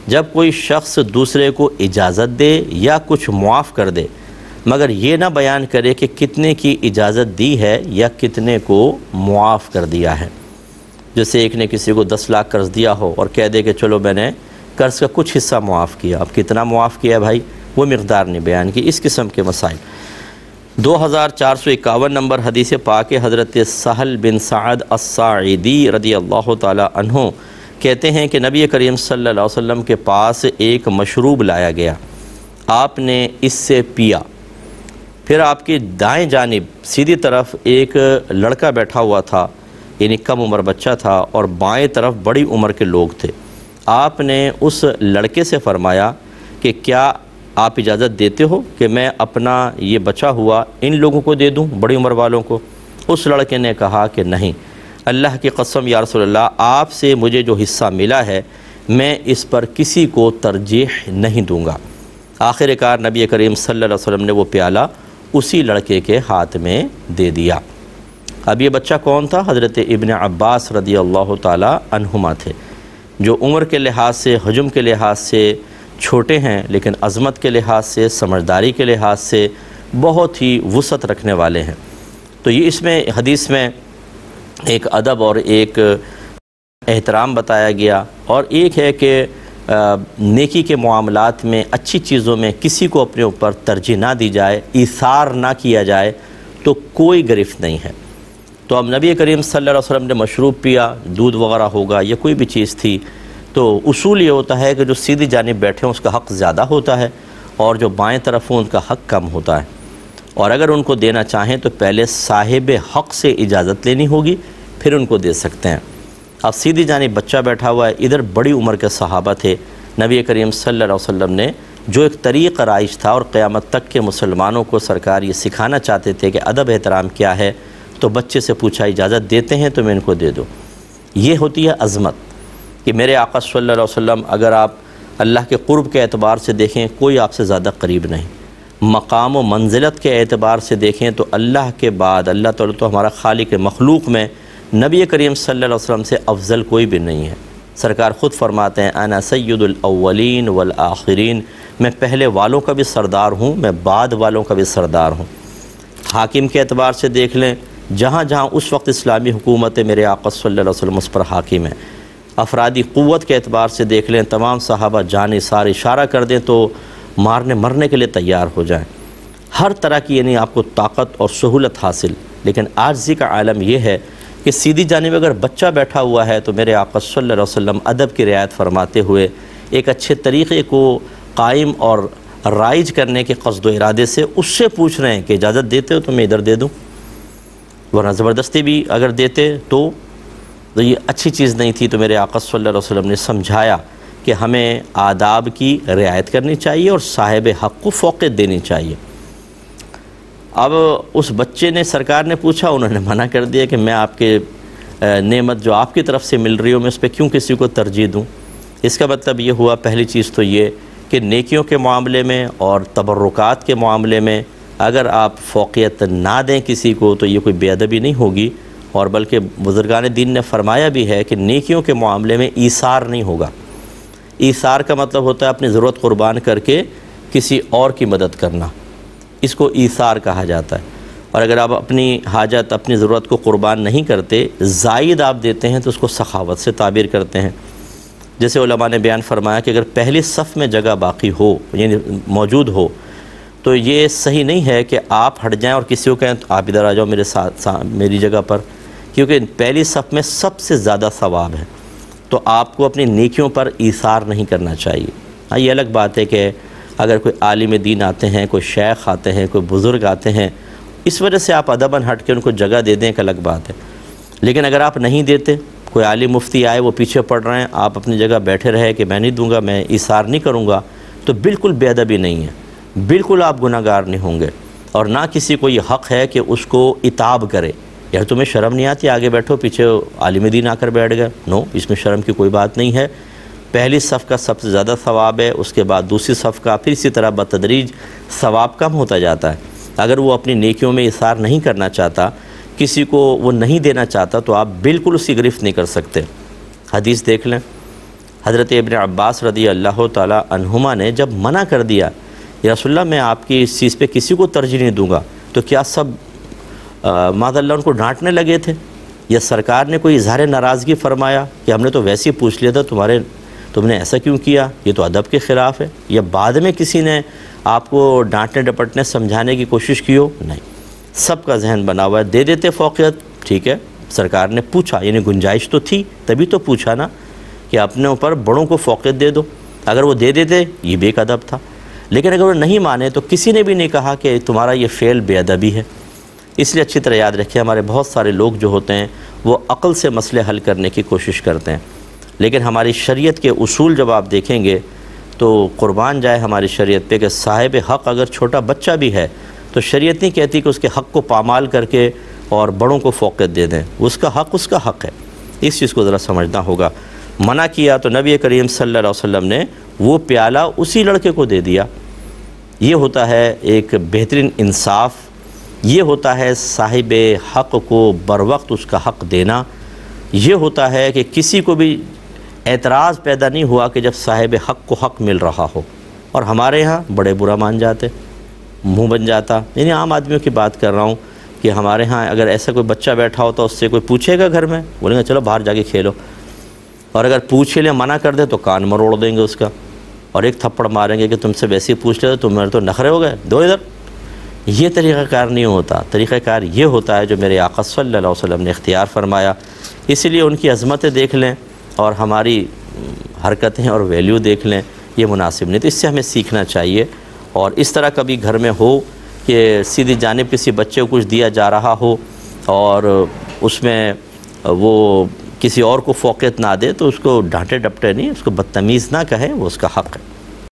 جب کوئی شخص دوسرے کو اجازت دے یا کچھ معاف کر دے مگر یہ نہ بیان کرے کہ کتنے کی اجازت دی ہے یا کتنے کو معاف کر دیا ہے۔ جیسے ایک نے کسی کو 10 لاکھ قرض دیا ہو اور کہہ دے کہ چلو میں نے قرض کا کچھ حصہ معاف کیا، اب کتنا معاف کیا بھائی وہ مقدار نہیں بیان کی۔ اس قسم کے مسائل۔ 2451 نمبر حدیث پاک حضرت سہل بن سعد الساعدی رضی اللہ تعالی عنہ کہتے ہیں کہ نبی کریم صلی اللہ علیہ وسلم کے پاس ایک مشروب لایا گیا، آپ نے اس سے پیا، پھر آپ کی دائیں جانب سیدھی طرف ایک لڑکا بیٹھا ہوا تھا، یعنی کم عمر بچہ تھا، اور بائیں طرف بڑی عمر کے لوگ تھے۔ آپ نے اس لڑکے سے فرمایا کہ کیا آپ اجازت دیتے ہو کہ میں اپنا یہ بچا ہوا ان لوگوں کو دے دوں، بڑی عمر والوں کو؟ اس لڑکے نے کہا کہ نہیں، اللہ کی قسم یا رسول اللہ، آپ سے مجھے جو حصہ ملا ہے میں اس پر کسی کو ترجیح نہیں دوں گا۔ آخر کار نبی کریم صلی اللہ علیہ وسلم نے وہ پیالہ اسی لڑکے کے ہاتھ میں دے دیا۔ اب یہ بچہ کون تھا؟ حضرت ابن عباس رضی اللہ تعالی عنہما تھے، جو عمر کے لحاظ سے، حجم کے لحاظ سے چھوٹے ہیں لیکن عظمت کے لحاظ سے، سمجھداری کے لحاظ سے بہت ہی وسعت رکھنے والے ہیں۔ تو یہ اس میں حدیث میں ایک ادب اور ایک احترام بتایا گیا، اور ایک ہے کہ نیکی کے معاملات میں، اچھی چیزوں میں کسی کو اپنے اوپر ترجیح نہ دی جائے، ایثار نہ کیا جائے تو کوئی گرفت نہیں ہے۔ تو اب نبی کریم صلی اللہ علیہ وسلم نے مشروب پیا، دودھ وغیرہ ہوگا یا کوئی بھی چیز تھی، تو اصول یہ ہوتا ہے کہ جو سیدھی جانب بیٹھے ہیں اس کا حق زیادہ ہوتا ہے اور جو بائیں طرف ہوں ان کا حق کم ہوتا ہے، اور اگر ان کو دینا چاہیں تو پہلے صاحب حق سے اجازت لینی ہوگی، پھر ان کو دے سکتے ہیں۔ اب سیدھی جانب بچہ بیٹھا ہوا ہے، ادھر بڑی عمر کے صحابہ تھے، نبی کریم صلی اللہ علیہ وسلم نے جو ایک طریقہ رائج تھا اور قیامت تک کے مسلمانوں کو سرکار یہ سکھانا چاہتے تھے کہ ادب احترام کیا ہے، تو بچے سے پوچھا اجازت دیتے ہیں تو میں ان کو دے دو۔ یہ ہوتی ہے عظمت کہ میرے آقا صلی اللہ علیہ وسلم، اگر آپ اللہ کے قرب کے اعتبار سے دیکھیں کوئی آپ سے زیادہ قریب نہیں، مقام و منزلت کے اعتبار سے دیکھیں تو اللہ کے بعد اللہ تعالیٰ تو ہمارا خالق مخلوق میں نبی کریم صلی اللہ علیہ وسلم سے افضل کوئی بھی نہیں ہے۔ سرکار خود فرماتے ہیں انا سید الاولین والآخرین، میں پہلے والوں کا بھی سردار ہوں، میں بعد والوں کا بھی سردار ہوں۔ حاکم کے اعتبار سے دیکھ لیں، جہاں جہاں اس وقت اسلامی حکومت میرے آقا صلی اللہ علیہ وسلم اس پر حاکم ہے۔ افرادی قوت کے اعتبار سے دیکھ لیں، تمام صحابہ جان سار اشارہ کر دیں تو مرنے کے لیے تیار ہو جائیں، ہر طرح کی یعنی آپ کو طاقت اور سہولت حاصل۔ لیکن عاجزی کا عالم یہ ہے کہ سیدھی جانب اگر بچہ بیٹھا ہوا ہے تو میرے آقا صلی اللہ علیہ وسلم ادب کی رعایت فرماتے ہوئے ایک اچھے طریقے کو قائم اور رائج کرنے کے قصد و ارادے سے اس سے پوچھ رہے ہیں کہ اجازت دیتے ہو تو میں ادھر دے دوں، ورنہ زبردستی بھی اگر دیتے تو یہ اچھی چیز نہیں تھی۔ تو میرے آقا صلی اللہ علیہ وسلم نے سمجھایا کہ ہمیں آداب کی رعایت کرنی چاہیے اور صاحب حق کو فوقیت دینی چاہیے۔ اب اس بچے نے، سرکار نے پوچھا، انہوں نے منع کر دیا کہ میں آپ کے نعمت جو آپ کی طرف سے مل رہی ہو میں اس پہ کیوں کسی کو ترجیح دوں۔ اس کا مطلب یہ ہوا، پہلی چیز تو یہ کہ نیکیوں کے معاملے میں اور تبرکات کے معاملے میں اگر آپ فوقیت نہ دیں کسی کو تو یہ کوئی بے ادبی نہیں ہوگی، اور بلکہ بزرگان دین نے فرمایا بھی ہے کہ نیکیوں کے معاملے میں ایثار نہیں ہوگا۔ ایثار کا مطلب ہوتا ہے اپنی ضرورت قربان کر کے کسی اور کی مدد کرنا، اس کو ایثار کہا جاتا ہے۔ اور اگر آپ اپنی حاجت، اپنی ضرورت کو قربان نہیں کرتے، زائد آپ دیتے ہیں تو اس کو سخاوت سے تعبیر کرتے ہیں۔ جیسے علماء نے بیان فرمایا کہ اگر پہلی صف میں جگہ باقی ہو، یعنی موجود ہو، تو یہ صحیح نہیں ہے کہ آپ ہٹ جائیں اور کسی کو کہیں آپ ادھر آ جاؤ میرے ساتھ میری جگہ پر، کیونکہ پہلی صف میں سب سے زیادہ ثواب ہے، تو آپ کو اپنی نیکیوں پر ایثار نہیں کرنا چاہیے۔ ہاں، یہ الگ بات ہے کہ اگر کوئی عالم دین آتے ہیں، کوئی شیخ آتے ہیں، کوئی بزرگ آتے ہیں، اس وجہ سے آپ ادباً ہٹ کے ان کو جگہ دے دیں، ایک الگ بات ہے۔ لیکن اگر آپ نہیں دیتے، کوئی عالم مفتی آئے وہ پیچھے پڑ رہے ہیں، آپ اپنی جگہ بیٹھے رہے کہ میں نہیں دوں گا، میں ایثار نہیں کروں گا، تو بالکل بے ادبی نہیں ہے، بالکل آپ گناہ گار نہیں ہوں گے، اور نہ کسی کو یہ حق ہے کہ اس کو عتاب کرے، یار تمہیں شرم نہیں آتی، آگے بیٹھو، پیچھے عالم دین آ کر بیٹھ گئے۔ نو، اس میں شرم کی کوئی بات نہیں ہے۔ پہلی صف کا سب سے زیادہ ثواب ہے، اس کے بعد دوسری صف کا، پھر اسی طرح بتدریج ثواب کم ہوتا جاتا ہے۔ اگر وہ اپنی نیکیوں میں اثار نہیں کرنا چاہتا، کسی کو وہ نہیں دینا چاہتا، تو آپ بالکل اس کی گرفت نہیں کر سکتے۔ حدیث دیکھ لیں، حضرت ابن عباس رضی اللہ تعالی عنہما نے جب منع کر دیا یا رسول اللہ میں آپ کی اس چیز پہ کسی کو ترجیح نہیں دوں گا، تو کیا سب معاذ اللہ ان کو ڈانٹنے لگے تھے؟ یا سرکار نے کوئی اظہار ناراضگی فرمایا کہ ہم نے تو ویسے ہی پوچھ لیا تھا، تم نے ایسا کیوں کیا، یہ تو ادب کے خلاف ہے؟ یا بعد میں کسی نے آپ کو ڈانٹنے ڈپٹنے سمجھانے کی کوشش کی ہو؟ نہیں، سب کا ذہن بنا ہوا ہے، دے دیتے فوقیت، ٹھیک ہے، سرکار نے پوچھا، یعنی گنجائش تو تھی تبھی تو پوچھا نا کہ اپنے اوپر بڑوں کو فوقیت دے دو۔ اگر وہ دے دیتے یہ بے ادب تھا، لیکن اگر وہ نہیں مانے تو کسی نے بھی نہیں کہا کہ تمہارا یہ فعل بے ادبی ہے۔ اس لیے اچھی طرح یاد رکھیں، ہمارے بہت سارے لوگ جو ہوتے ہیں وہ عقل سے مسئلے حل کرنے کی کوشش کرتے ہیں، لیکن ہماری شریعت کے اصول جب آپ دیکھیں گے تو قربان جائے ہماری شریعت پہ کہ صاحب حق اگر چھوٹا بچہ بھی ہے تو شریعت نہیں کہتی کہ اس کے حق کو پامال کر کے اور بڑوں کو فوقیت دے دیں، اس کا حق ہے۔ اس چیز کو ذرا سمجھنا ہوگا۔ منع کیا تو نبی کریم صلی اللہ علیہ وسلم نے وہ پیالہ اسی لڑکے کو دے دیا۔ یہ ہوتا ہے ایک بہترین انصاف، یہ ہوتا ہے صاحب حق کو بر وقت اس کا حق دینا، یہ ہوتا ہے کہ کسی کو بھی اعتراض پیدا نہیں ہوا کہ جب صاحب حق کو حق مل رہا ہو، اور ہمارے ہاں بڑے برا مان جاتے، منہ بن جاتا۔ یعنی عام آدمیوں کی بات کر رہا ہوں کہ ہمارے ہاں اگر ایسا کوئی بچہ بیٹھا ہوتا اس سے کوئی پوچھے گا گھر میں، بولیں گے چلو باہر جا کے کھیلو، اور اگر پوچھ لیں منع کر دے تو کان مروڑ دیں گے اس کا، اور ایک تھپڑ ماریں گے کہ تم سے ویسے ہی پوچھ لے تو میرے تو نخرے ہو گئے، دو ادھر۔ یہ طریقہ کار نہیں ہوتا، طریقہ کار یہ ہوتا ہے جو میرے آقا صلی اللہ علیہ وسلم نے اختیار فرمایا۔ اسی لیے ان کی عظمتیں دیکھ لیں اور ہماری حرکتیں اور ویلیو دیکھ لیں، یہ مناسب نہیں، تو اس سے ہمیں سیکھنا چاہیے۔ اور اس طرح کبھی گھر میں ہو کہ سیدھی جانب کسی بچے کو کچھ دیا جا رہا ہو اور اس میں وہ کسی اور کو فوقیت نہ دے تو اس کو ڈانٹے ڈپٹے نہیں، اس کو بدتمیز نہ کہے، وہ اس کا حق ہے۔